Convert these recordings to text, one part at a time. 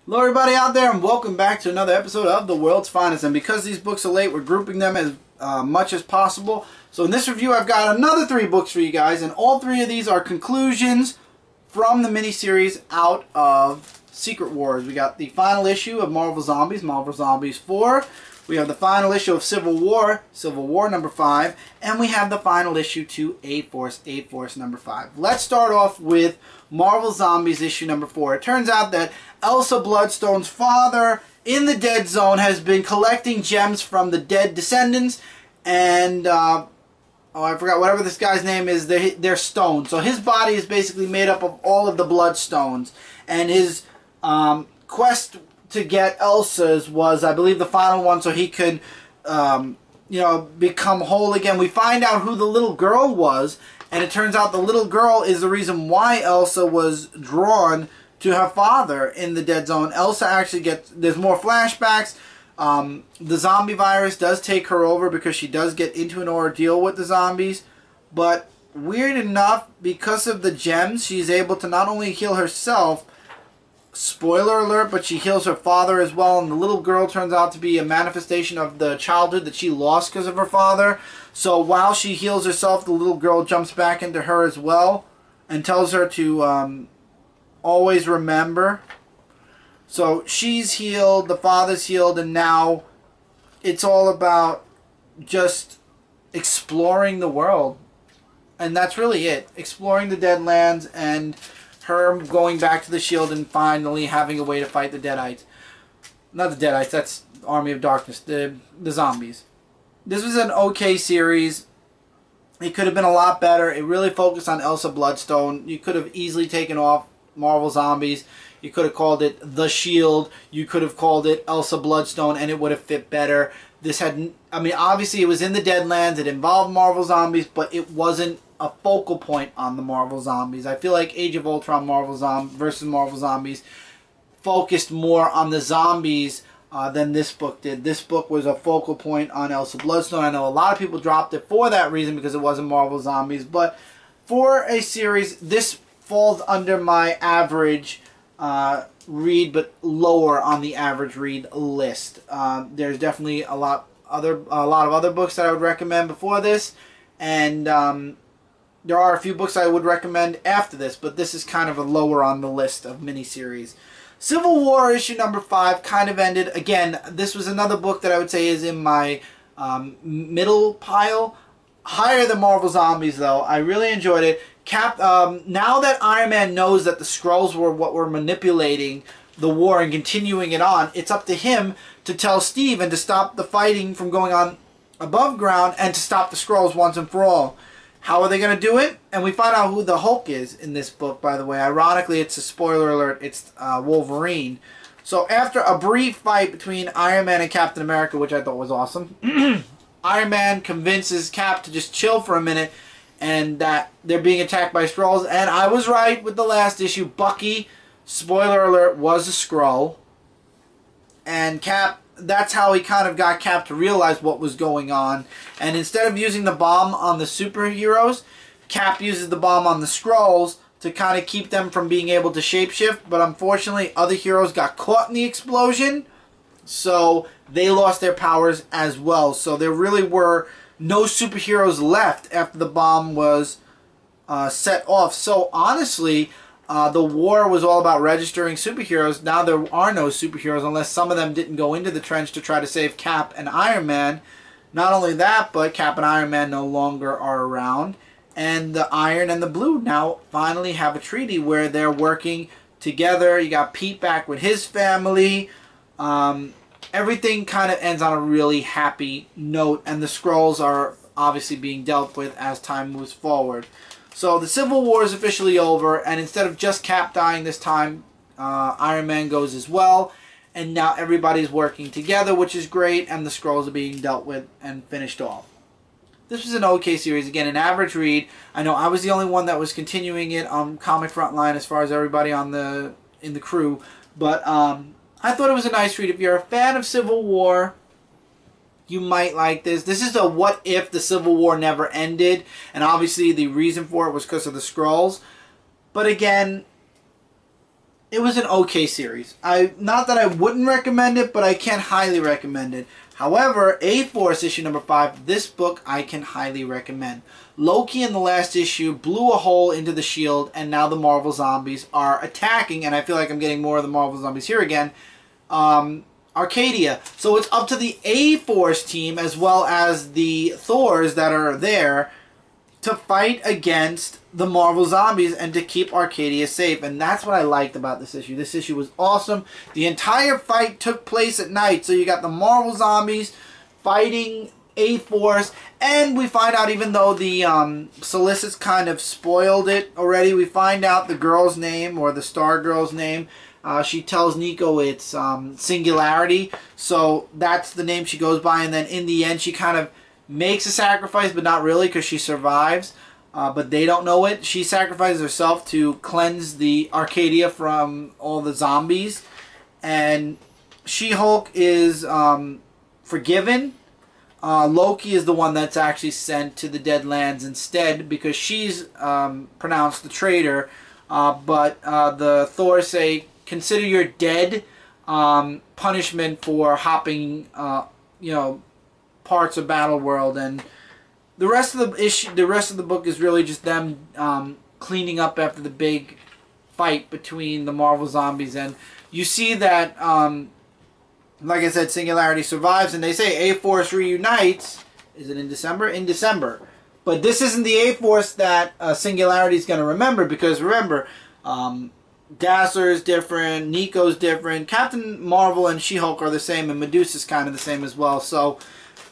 Hello everybody out there, and welcome back to another episode of The World's Finest. And because these books are late, we're grouping them as much as possible. So in this review, I've got another 3 books for you guys, and all 3 of these are conclusions from the miniseries out of Secret Wars. We got the final issue of Marvel Zombies, Marvel Zombies 4. We have the final issue of Civil War number 5. And we have the final issue to A-Force number 5. Let's start off with Marvel Zombies issue number 4. It turns out that Elsa Bloodstone's father in the Dead Zone has been collecting gems from the dead descendants, and I forgot whatever this guy's name is. They're stones. So his body is basically made up of all of the Bloodstones, and his quest to get Elsa's was, I believe, the final one, so he could become whole again. We find out who the little girl was, and it turns out the little girl is the reason why Elsa was drawn to her father in the Dead Zone. Elsa actually there's more flashbacks. The zombie virus does take her over because she does get into an ordeal with the zombies. But weird enough, because of the gems, she's able to not only heal herself, spoiler alert, but she heals her father as well. And the little girl turns out to be a manifestation of the childhood that she lost because of her father. So while she heals herself, the little girl jumps back into her as well and tells her to always remember. So she's healed, the father's healed, and now it's all about just exploring the world. And that's really it. Exploring the Deadlands and her going back to the Shield and finally having a way to fight the Deadites. Not the Deadites, that's Army of Darkness, the zombies. This was an okay series. It could have been a lot better. It really focused on Elsa Bloodstone. You could have easily taken off Marvel Zombies. You could have called it The Shield. You could have called it Elsa Bloodstone, and it would have fit better. This had, I mean, obviously it was in the Deadlands. It involved Marvel Zombies, but it wasn't a focal point on the Marvel Zombies. I feel like Age of Ultron versus Marvel Zombies focused more on the zombies than this book did. This book was a focal point on Elsa Bloodstone. I know a lot of people dropped it for that reason because it wasn't Marvel Zombies, but for a series, this falls under my average read, but lower on the average read list. There's definitely a lot of other books that I would recommend before this, and there are a few books I would recommend after this, but this is kind of a lower on the list of miniseries. Civil War issue number 5 kind of ended. Again, this was another book that I would say is in my middle pile. Higher than Marvel Zombies, though. I really enjoyed it. Now that Iron Man knows that the Skrulls were what were manipulating the war and continuing it on, it's up to him to tell Steve and to stop the fighting from going on above ground and to stop the Skrulls once and for all. How are they going to do it? And we find out who the Hulk is in this book, by the way. Ironically, it's a spoiler alert. It's Wolverine. So after a brief fight between Iron Man and Captain America, which I thought was awesome, Iron Man convinces Cap to just chill for a minute and that they're being attacked by Skrulls. And I was right with the last issue. Bucky, spoiler alert, was a Skrull. And Cap, that's how he kind of got Cap to realize what was going on. And instead of using the bomb on the superheroes, Cap uses the bomb on the Skrulls to kind of keep them from being able to shapeshift. But unfortunately, other heroes got caught in the explosion, so they lost their powers as well. So there really were no superheroes left after the bomb was set off. So honestly, the war was all about registering superheroes. Now there are no superheroes unless some of them didn't go into the trench to try to save Cap and Iron Man. Not only that, but Cap and Iron Man no longer are around. And the Iron and the Blue now finally have a treaty where they're working together. You got Pete back with his family. Everything kind of ends on a really happy note, and the Skrulls are obviously being dealt with as time moves forward. So the Civil War is officially over, and instead of just Cap dying this time, Iron Man goes as well, and now everybody's working together, which is great, and the Skrulls are being dealt with and finished off. This was an okay series. Again, an average read. I know I was the only one that was continuing it on Comic Frontline as far as everybody in the crew, but I thought it was a nice read. If you're a fan of Civil War, you might like this. This is a what if the Civil War never ended, and obviously the reason for it was because of the Skrulls. But again, it was an okay series. Not that I wouldn't recommend it, but I can't highly recommend it. However, A-Force issue number 5, this book I can highly recommend. Loki in the last issue blew a hole into the shield, and now the Marvel Zombies are attacking, and I feel like I'm getting more of the Marvel Zombies here again, Arcadia. So it's up to the A-Force team, as well as the Thors that are there, to fight against the Marvel Zombies and to keep Arcadia safe. And that's what I liked about this issue. This issue was awesome. The entire fight took place at night. So you got the Marvel Zombies fighting A-Force. And we find out, even though the solicits kind of spoiled it already, we find out the girl's name, or the Star Girl's name. She tells Nico it's Singularity. So that's the name she goes by. And then in the end, she kind of makes a sacrifice, but not really, because she survives. But they don't know it. She sacrifices herself to cleanse the Arcadia from all the zombies. And She-Hulk is forgiven. Loki is the one that's actually sent to the Deadlands instead, because she's pronounced the traitor. But the Thor say, consider your dead punishment for hopping, parts of Battle World. And the rest of the book is really just them cleaning up after the big fight between the Marvel Zombies. And you see that, like I said, Singularity survives, and they say A-Force reunites. Is it in December? In December. But this isn't the A-Force that Singularity is going to remember, because remember, Dazzler is different, Nico's different, Captain Marvel and She-Hulk are the same, and Medusa's kind of the same as well. So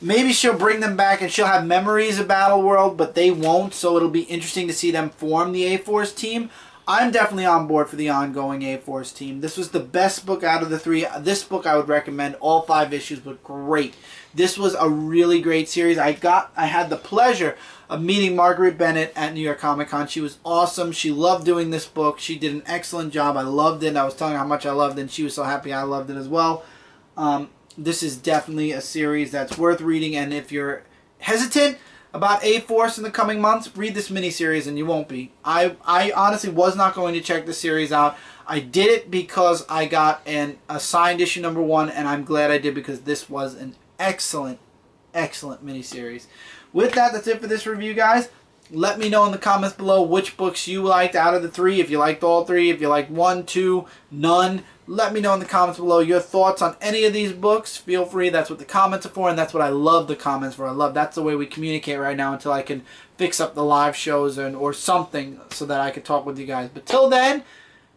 maybe she'll bring them back and she'll have memories of Battle World, but they won't, so it'll be interesting to see them form the A-Force team. I'm definitely on board for the ongoing A-Force team. This was the best book out of the 3. This book I would recommend. All 5 issues were great. This was a really great series. I had the pleasure of meeting Marguerite Bennett at New York Comic Con. She was awesome. She loved doing this book. She did an excellent job. I loved it. I was telling her how much I loved it, and she was so happy I loved it as well. This is definitely a series that's worth reading, and if you're hesitant about A-Force in the coming months, read this miniseries and you won't be. I honestly was not going to check the series out. I did it because I got a signed issue number 1, and I'm glad I did, because this was an excellent, excellent miniseries. With that, that's it for this review, guys. Let me know in the comments below which books you liked out of the 3. If you liked all 3, if you liked 1, 2, none. Let me know in the comments below your thoughts on any of these books. Feel free. That's what the comments are for, and that's what I love the comments for. That's the way we communicate right now until I can fix up the live shows or something so that I can talk with you guys. But till then,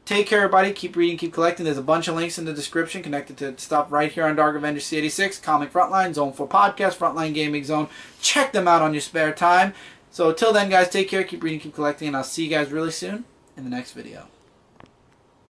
take care, everybody. Keep reading, keep collecting. There's a bunch of links in the description connected to stuff right here on Dark Avengers C86, Comic Frontline, Zone 4 Podcast, Frontline Gaming Zone. Check them out on your spare time. So till then, guys, take care, keep reading, keep collecting, and I'll see you guys really soon in the next video.